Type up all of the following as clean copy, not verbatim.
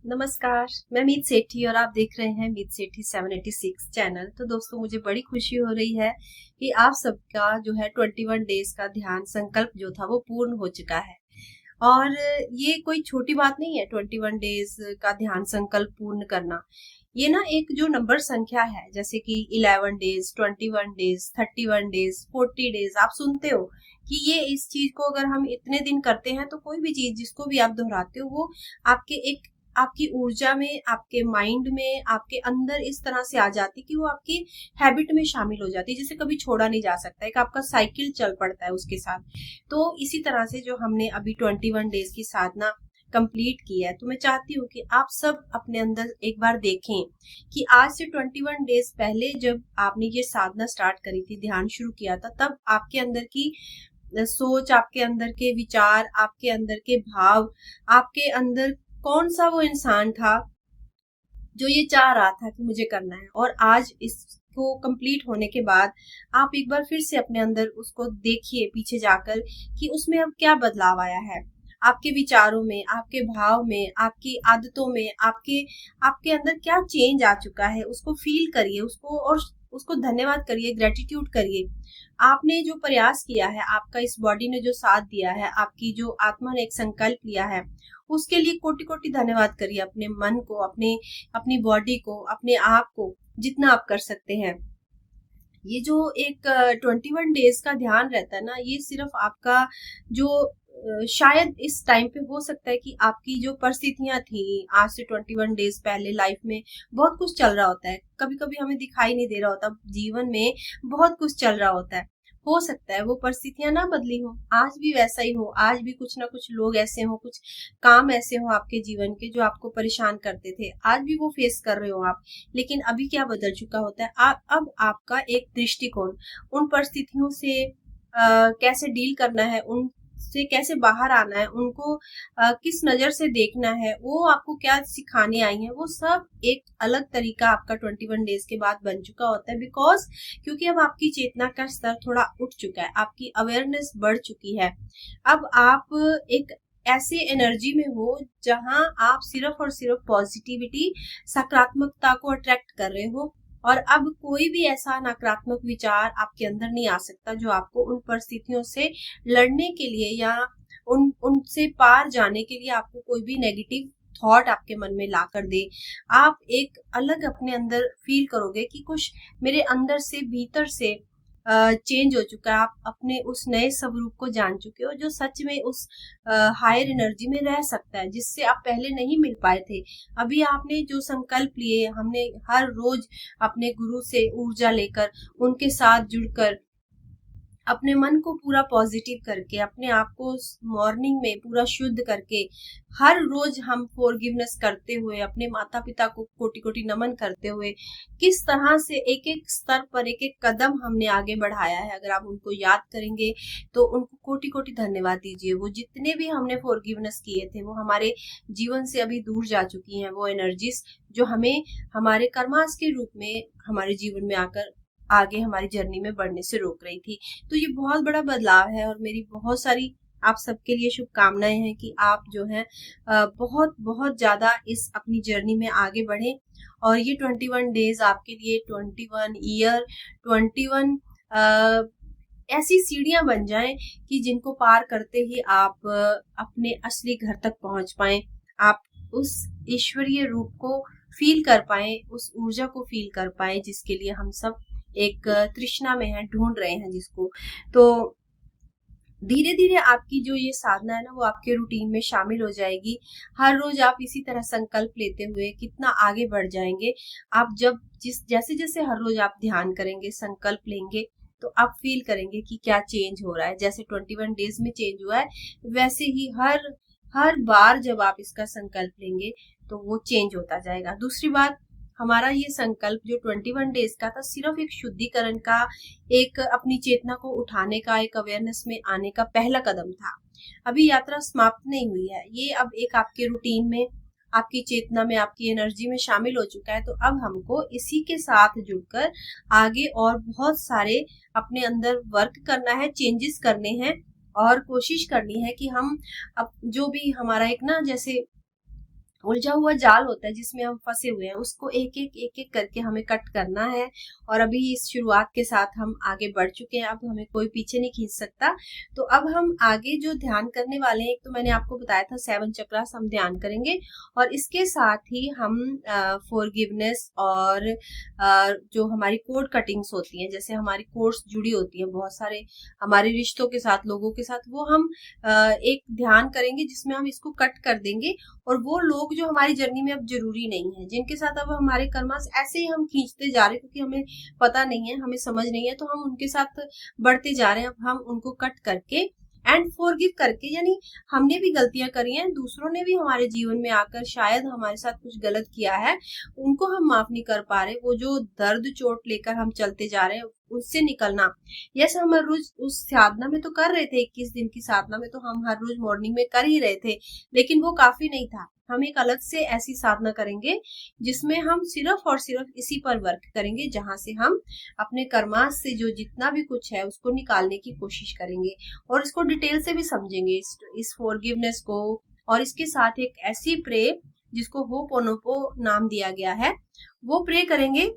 नमस्कार। मैं मीत सेठी और आप देख रहे हैं मीत सेठी 786 चैनल। तो दोस्तों, मुझे बड़ी खुशी हो रही है कि आप सबका जो है 21 डेज का ध्यान संकल्प जो था वो पूर्ण हो चुका है। और ये कोई छोटी बात नहीं है 21 डेज का ध्यान संकल्प पूर्ण करना। ये ना एक जो नंबर संख्या है, जैसे कि 11 डेज, 21 डेज, 31 डेज, 40 डेज, आप सुनते हो कि ये इस चीज को अगर हम इतने दिन करते हैं तो कोई भी चीज जिसको भी आप दोहराते हो वो आपके एक आपकी ऊर्जा में, आपके माइंड में, आपके अंदर इस तरह से आ जाती कि वो आपकी हैबिट में शामिल हो जाती है, जिसे कभी छोड़ा नहीं जा सकता। एक आपका साइकिल चल पड़ता है उसके साथ। तो इसी तरह से जो हमने अभी 21 डेज की साधना कंप्लीट की है, तो मैं चाहती हूँ कि आप सब अपने अंदर एक बार देखें कि आज से 21 डेज पहले जब आपने ये साधना स्टार्ट करी थी, ध्यान शुरू किया था, तब आपके अंदर की सोच, आपके अंदर के विचार, आपके अंदर के भाव, आपके अंदर कौन सा वो इंसान था जो ये चाह रहा था कि मुझे करना है। और आज इसको कंप्लीट होने के बाद आप एक बार फिर से अपने अंदर उसको देखिए पीछे जाकर कि उसमें अब क्या बदलाव आया है, आपके विचारों में, आपके भाव में, आपकी आदतों में, आपके आपके अंदर क्या चेंज आ चुका है। उसको फील करिए, उसको और उसको धन्यवाद करिए, ग्रेटिट्यूड करिए। आपने जो प्रयास किया है, आपका इस बॉडी ने जो साथ दिया है, आपकी जो आत्मा ने एक संकल्प लिया है, उसके लिए कोटि कोटि धन्यवाद करिए। अपने मन को, अपनी बॉडी को, अपने आप को, जितना आप कर सकते हैं। ये जो एक 21 डेज का ध्यान रहता है ना, ये सिर्फ आपका जो शायद इस टाइम पे हो सकता है कि आपकी जो परिस्थितियां थी आज से 21 डेज पहले लाइफ में, बहुत कुछ चल रहा होता है, कभी कभी हमें दिखाई नहीं दे रहा होता, जीवन में बहुत कुछ चल रहा होता है। हो सकता है वो परिस्थितियां ना बदली हो, आज भी वैसा ही हो, आज भी कुछ ना कुछ लोग ऐसे हो, कुछ काम ऐसे हो आपके जीवन के जो आपको परेशान करते थे, आज भी वो फेस कर रहे हो आप। लेकिन अभी क्या बदल चुका होता है, अब आपका एक दृष्टिकोण, उन परिस्थितियों से कैसे डील करना है, उनसे कैसे बाहर आना है, उनको किस नजर से देखना है, वो आपको क्या सिखाने आई है, वो सब एक अलग तरीका आपका 21 डेज के बाद बन चुका होता है। बिकॉज क्योंकि अब आपकी चेतना का स्तर थोड़ा उठ चुका है, आपकी अवेयरनेस बढ़ चुकी है। अब आप एक ऐसे एनर्जी में हो जहां आप सिर्फ और सिर्फ पॉजिटिविटी, सकारात्मकता को अट्रैक्ट कर रहे हो। और अब कोई भी ऐसा नकारात्मक विचार आपके अंदर नहीं आ सकता जो आपको उन परिस्थितियों से लड़ने के लिए या उनसे पार जाने के लिए आपको कोई भी नेगेटिव थॉट आपके मन में ला कर दे। आप एक अलग अपने अंदर फील करोगे कि कुछ मेरे अंदर से, भीतर से चेंज हो चुका है। आप अपने उस नए स्वरूप को जान चुके हो जो सच में उस हायर एनर्जी में रह सकता है, जिससे आप पहले नहीं मिल पाए थे। अभी आपने जो संकल्प लिए, हमने हर रोज अपने गुरु से ऊर्जा लेकर, उनके साथ जुड़कर, अपने मन को पूरा पॉजिटिव करके, अपने आप को मॉर्निंग में पूरा शुद्ध करके, हर रोज हम फॉरगिवनेस करते हुए, अपने माता पिता को कोटि कोटि नमन करते हुए, किस तरह से एक एक स्तर पर एक एक कदम हमने आगे बढ़ाया है। अगर आप उनको याद करेंगे तो उनको कोटि कोटि धन्यवाद दीजिए। वो जितने भी हमने फॉरगिवनेस किए थे वो हमारे जीवन से अभी दूर जा चुकी हैं, वो एनर्जीज जो हमें हमारे कर्मास के रूप में हमारे जीवन में आकर आगे हमारी जर्नी में बढ़ने से रोक रही थी। तो ये बहुत बड़ा बदलाव है और मेरी बहुत सारी आप सबके लिए शुभकामनाएं हैं कि आप जो है बहुत बहुत ज्यादा इस अपनी जर्नी में आगे बढ़े। और ये 21 डेज आपके लिए 21 ईयर, 21 ऐसी सीढ़ियां बन जाएं कि जिनको पार करते ही आप अपने असली घर तक पहुंच पाए। आप उस ईश्वरीय रूप को फील कर पाए, उस ऊर्जा को फील कर पाए जिसके लिए हम सब एक तृष्णा में है, ढूंढ रहे हैं जिसको। तो धीरे धीरे आपकी जो ये साधना है ना, वो आपके रूटीन में शामिल हो जाएगी। हर रोज आप इसी तरह संकल्प लेते हुए कितना आगे बढ़ जाएंगे। आप जब जैसे जैसे हर रोज आप ध्यान करेंगे, संकल्प लेंगे, तो आप फील करेंगे कि क्या चेंज हो रहा है। जैसे 21 डेज में चेंज हुआ है, वैसे ही हर बार जब आप इसका संकल्प लेंगे तो वो चेंज होता जाएगा। दूसरी बात, हमारा ये संकल्प जो 21 डेज का था, सिर्फ एक शुद्धिकरण का, एक अपनी चेतना को उठाने का, एक अवेयरनेस में आने का पहला कदम था। अभी यात्रा समाप्त नहीं हुई है, ये अब एक आपके रूटीन में, आपकी चेतना में, आपकी एनर्जी में शामिल हो चुका है। तो अब हमको इसी के साथ जुड़कर आगे और बहुत सारे अपने अंदर वर्क करना है, चेंजेस करने हैं और कोशिश करनी है कि हम अब जो भी हमारा एक ना, जैसे उलझा हुआ जाल होता है जिसमें हम फंसे हुए हैं, उसको एक एक करके हमें कट करना है। और अभी इस शुरुआत के साथ हम आगे बढ़ चुके हैं, अब हमें कोई पीछे नहीं खींच सकता। तो अब हम आगे जो ध्यान करने वाले हैं, एक तो मैंने आपको बताया था 7 चक्रास हम ध्यान करेंगे, और इसके साथ ही हम फॉरगिवनेस और जो हमारी कोड कटिंग्स होती हैं, जैसे हमारी कोड्स जुड़ी होती हैं बहुत सारे हमारे रिश्तों के साथ, लोगों के साथ, वो हम एक ध्यान करेंगे जिसमें हम इसको कट कर देंगे। और वो लोग जो हमारी जर्नी में अब जरूरी नहीं है, जिनके साथ अब हमारे कर्मास ऐसे ही हम खींचते जा रहे हैं क्योंकि हमें पता नहीं है, हमें समझ नहीं है, तो हम उनके साथ बढ़ते जा रहे हैं। अब हम उनको कट करके एंड फॉरगिव करके, यानी हमने भी गलतियां करी हैं, दूसरों ने भी हमारे जीवन में आकर शायद हमारे साथ कुछ गलत किया है, उनको हम माफ नहीं कर पा रहे, वो जो दर्द चोट लेकर हम चलते जा रहे हैं उससे निकलना। यस, हम हर रोज उस साधना में तो कर रहे थे, 21 दिन की साधना में तो हम हर रोज मॉर्निंग में कर ही रहे थे, लेकिन वो काफी नहीं था। हम एक अलग से ऐसी साधना करेंगे जिसमें हम सिर्फ और सिर्फ इसी पर वर्क करेंगे, जहां से हम अपने कर्मास से जो जितना भी कुछ है उसको निकालने की कोशिश करेंगे, और इसको डिटेल से भी समझेंगे इस फॉरगिवनेस को। और इसके साथ एक ऐसी प्रे जिसको होपोनोपो नाम दिया गया है, वो प्रे करेंगे।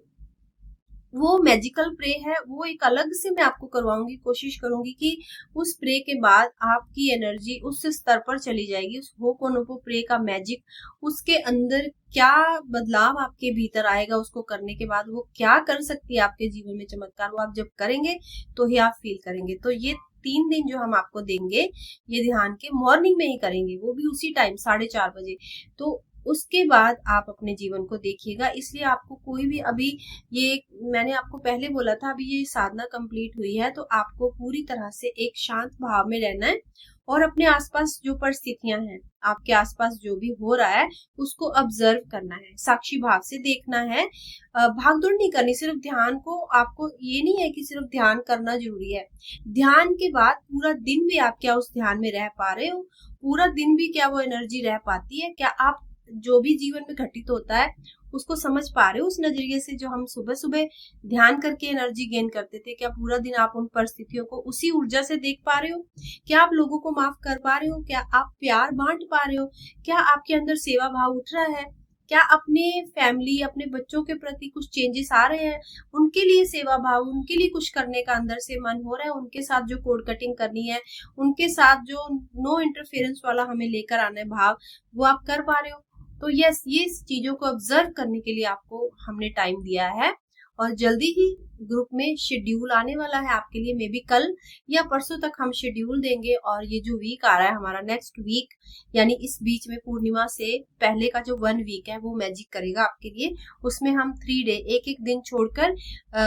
वो मैजिकल प्रे है, वो एक अलग से मैं आपको करवाऊंगी, कोशिश करूंगी कि उस प्रे के बाद आपकी एनर्जी उस स्तर पर चली जाएगी, उस होपोनोपो प्रे का मैजिक, उसके अंदर क्या बदलाव आपके भीतर आएगा, उसको करने के बाद वो क्या कर सकती है आपके जीवन में चमत्कार, वो आप जब करेंगे तो ही आप फील करेंगे। तो ये 3 दिन जो हम आपको देंगे, ये ध्यान के मॉर्निंग में ही करेंगे, वो भी उसी टाइम 4:30 बजे। तो उसके बाद आप अपने जीवन को देखिएगा। इसलिए आपको कोई भी, अभी ये मैंने आपको पहले बोला था, अभी ये साधना कंप्लीट हुई है तो आपको पूरी तरह से एक शांत भाव में रहना है, और अपने आसपास जो परिस्थितियां हैं, आपके आसपास जो भी हो रहा है उसको ऑब्जर्व करना है, साक्षी भाव से देखना है, भागदौड़ नहीं करनी। सिर्फ ध्यान को, आपको ये नहीं है कि सिर्फ ध्यान करना जरूरी है, ध्यान के बाद पूरा दिन भी आप क्या उस ध्यान में रह पा रहे हो, पूरा दिन भी क्या वो एनर्जी रह पाती है, क्या आप जो भी जीवन में घटित होता है उसको समझ पा रहे हो उस नजरिए से, जो हम सुबह सुबह ध्यान करके एनर्जी गेन करते थे, क्या पूरा दिन आप उन परिस्थितियों को उसी ऊर्जा से देख पा रहे हो, क्या आप लोगों को माफ कर पा रहे हो, क्या आप प्यार बांट पा रहे हो, क्या आपके अंदर सेवा भाव उठ रहा है, क्या अपने फैमिली, अपने बच्चों के प्रति कुछ चेंजेस आ रहे हैं, उनके लिए सेवा भाव, उनके लिए कुछ करने का अंदर से मन हो रहा है, उनके साथ जो कोड कटिंग करनी है, उनके साथ जो नो इंटरफेरेंस वाला हमें लेकर आना है भाव, वो आप कर पा रहे हो। तो यस, ये चीजों को ऑब्जर्व करने के लिए आपको हमने टाइम दिया है, और जल्दी ही ग्रुप में शेड्यूल आने वाला है आपके लिए, मे बी कल या परसों तक हम शेड्यूल देंगे। और ये जो वीक आ रहा है हमारा नेक्स्ट वीक, यानी इस बीच में पूर्णिमा से पहले का जो 1 वीक है वो मैजिक करेगा आपके लिए। उसमें हम 3 डे, एक दिन छोड़कर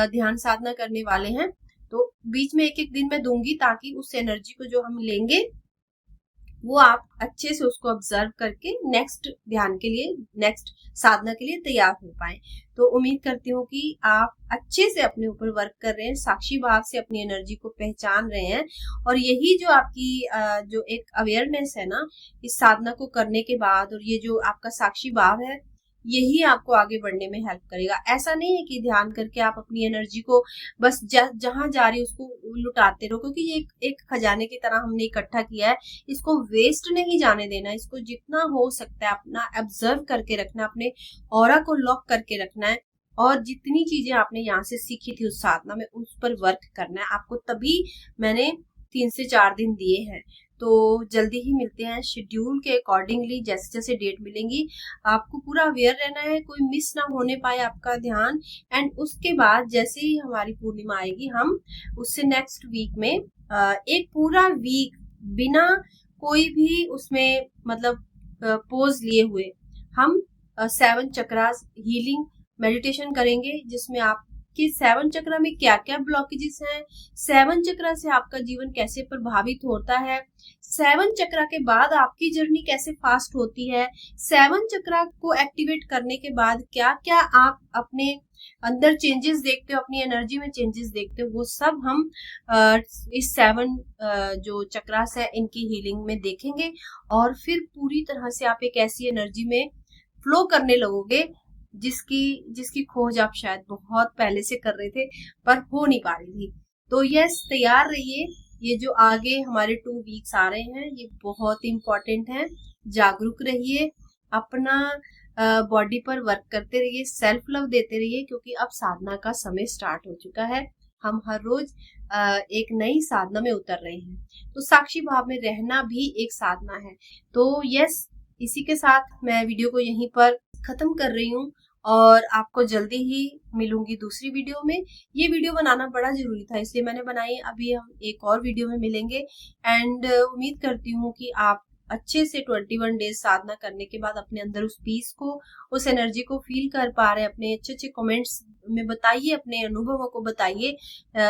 ध्यान साधना करने वाले हैं। तो बीच में एक दिन मैं दूंगी, ताकि उस एनर्जी को जो हम लेंगे वो आप अच्छे से उसको ऑब्जर्व करके नेक्स्ट ध्यान के लिए, नेक्स्ट साधना के लिए तैयार हो पाए। तो उम्मीद करती हूँ कि आप अच्छे से अपने ऊपर वर्क कर रहे हैं, साक्षी भाव से अपनी एनर्जी को पहचान रहे हैं, और यही जो आपकी जो एक अवेयरनेस है ना इस साधना को करने के बाद, और ये जो आपका साक्षी भाव है, यही आपको आगे बढ़ने में हेल्प करेगा। ऐसा नहीं है कि ध्यान करके आप अपनी एनर्जी को बस जहां जा रही उसको लुटाते रहो, क्योंकि ये एक खजाने की तरह हमने इकट्ठा किया है, इसको वेस्ट नहीं जाने देना, इसको जितना हो सकता है अपना ऑब्जर्व करके रखना, अपने ऑरा को लॉक करके रखना है, और जितनी चीजें आपने यहाँ से सीखी थी उस साधना में उस पर वर्क करना है आपको। तभी मैंने 3 से 4 दिन दिए हैं। तो जल्दी ही मिलते हैं शेड्यूल के अकॉर्डिंगली, जैसे जैसे डेट मिलेंगी आपको पूरा अवेयर रहना है, कोई मिस ना होने पाए आपका ध्यान। एंड उसके बाद जैसे ही हमारी पूर्णिमा आएगी, हम उससे नेक्स्ट वीक में एक पूरा वीक बिना कोई भी उसमें मतलब पोज लिए हुए हम 7 चक्रास हीलिंग मेडिटेशन करेंगे, जिसमें आप कि 7 चक्रा में क्या क्या ब्लॉकेजेस हैं, 7 चक्रा से आपका जीवन कैसे प्रभावित होता है, 7 चक्रा के बाद आपकी जर्नी कैसे फास्ट होती है, 7 चक्रा को एक्टिवेट करने के बाद क्या क्या आप अपने अंदर चेंजेस देखते हो, अपनी एनर्जी में चेंजेस देखते हो, वो सब हम इस 7 जो चक्रास है इनकी हीलिंग में देखेंगे। और फिर पूरी तरह से आप एक ऐसी एनर्जी में फ्लो करने लगोगे जिसकी खोज आप शायद बहुत पहले से कर रहे थे पर हो नहीं पा रही थी। तो यस, तैयार रहिए, ये जो आगे हमारे 2 वीक्स आ रहे हैं ये बहुत इंपॉर्टेंट हैं, जागरूक रहिए, अपना बॉडी पर वर्क करते रहिए, सेल्फ लव देते रहिए, क्योंकि अब साधना का समय स्टार्ट हो चुका है। हम हर रोज एक नई साधना में उतर रहे हैं। तो साक्षी भाव में रहना भी एक साधना है। तो यस, इसी के साथ मैं वीडियो को यहीं पर खत्म कर रही हूँ और आपको जल्दी ही मिलूंगी दूसरी वीडियो में। ये वीडियो बनाना बड़ा जरूरी था, इसलिए मैंने बनाई। अभी हम एक और वीडियो में मिलेंगे एंड उम्मीद करती हूँ कि आप अच्छे से 21 डेज साधना करने के बाद अपने अंदर उस पीस को, उस एनर्जी को फील कर पा रहे हैं। अपने अच्छे अच्छे कमेंट्स में बताइए, अपने अनुभवों को बताइए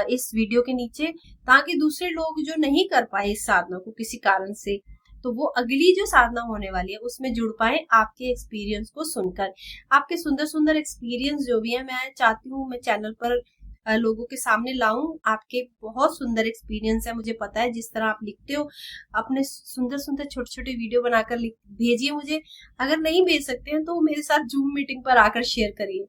इस वीडियो के नीचे, ताकि दूसरे लोग जो नहीं कर पाए इस साधना को किसी कारण से, तो वो अगली जो साधना होने वाली है उसमें जुड़ पाए आपके एक्सपीरियंस को सुनकर। आपके सुंदर सुंदर एक्सपीरियंस जो भी है, मैं चाहती हूँ मैं चैनल पर लोगों के सामने लाऊं। आपके बहुत सुंदर एक्सपीरियंस है, मुझे पता है। जिस तरह आप लिखते हो, अपने सुंदर सुंदर छोटे छोटे वीडियो बनाकर भेजिए मुझे। अगर नहीं भेज सकते हैं तो मेरे साथ जूम मीटिंग पर आकर शेयर करिए।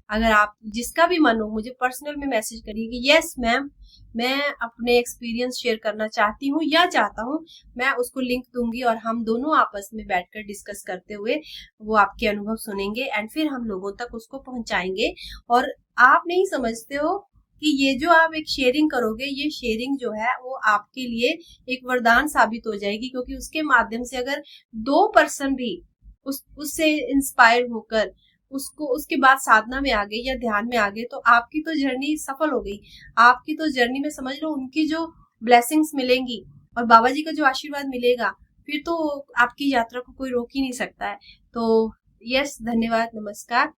अगर आप, जिसका भी मन हो, मुझे पर्सनल में मैसेज करिए कि यस मैम, मैं अपने एक्सपीरियंस शेयर करना चाहती हूँ या चाहता हूँ। मैं उसको लिंक दूंगी और हम दोनों आपस में बैठकर डिस्कस करते हुए वो आपके अनुभव सुनेंगे एंड फिर हम लोगों तक उसको पहुंचाएंगे। और आप नहीं समझते हो कि ये जो आप एक शेयरिंग करोगे, ये शेयरिंग जो है वो आपके लिए एक वरदान साबित हो जाएगी, क्योंकि उसके माध्यम से अगर 2 पर्सन भी उससे इंस्पायर होकर उसको उसके बाद साधना में आ गए या ध्यान में आ गए, तो आपकी तो जर्नी सफल हो गई। आपकी तो जर्नी में समझ लो उनकी जो ब्लेसिंग्स मिलेंगी और बाबा जी का जो आशीर्वाद मिलेगा, फिर तो आपकी यात्रा को कोई रोक ही नहीं सकता है। तो यस, धन्यवाद, नमस्कार।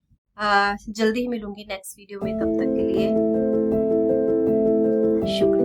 जल्दी ही मिलूंगी नेक्स्ट वीडियो में, तब तक के लिए शुक्रिया।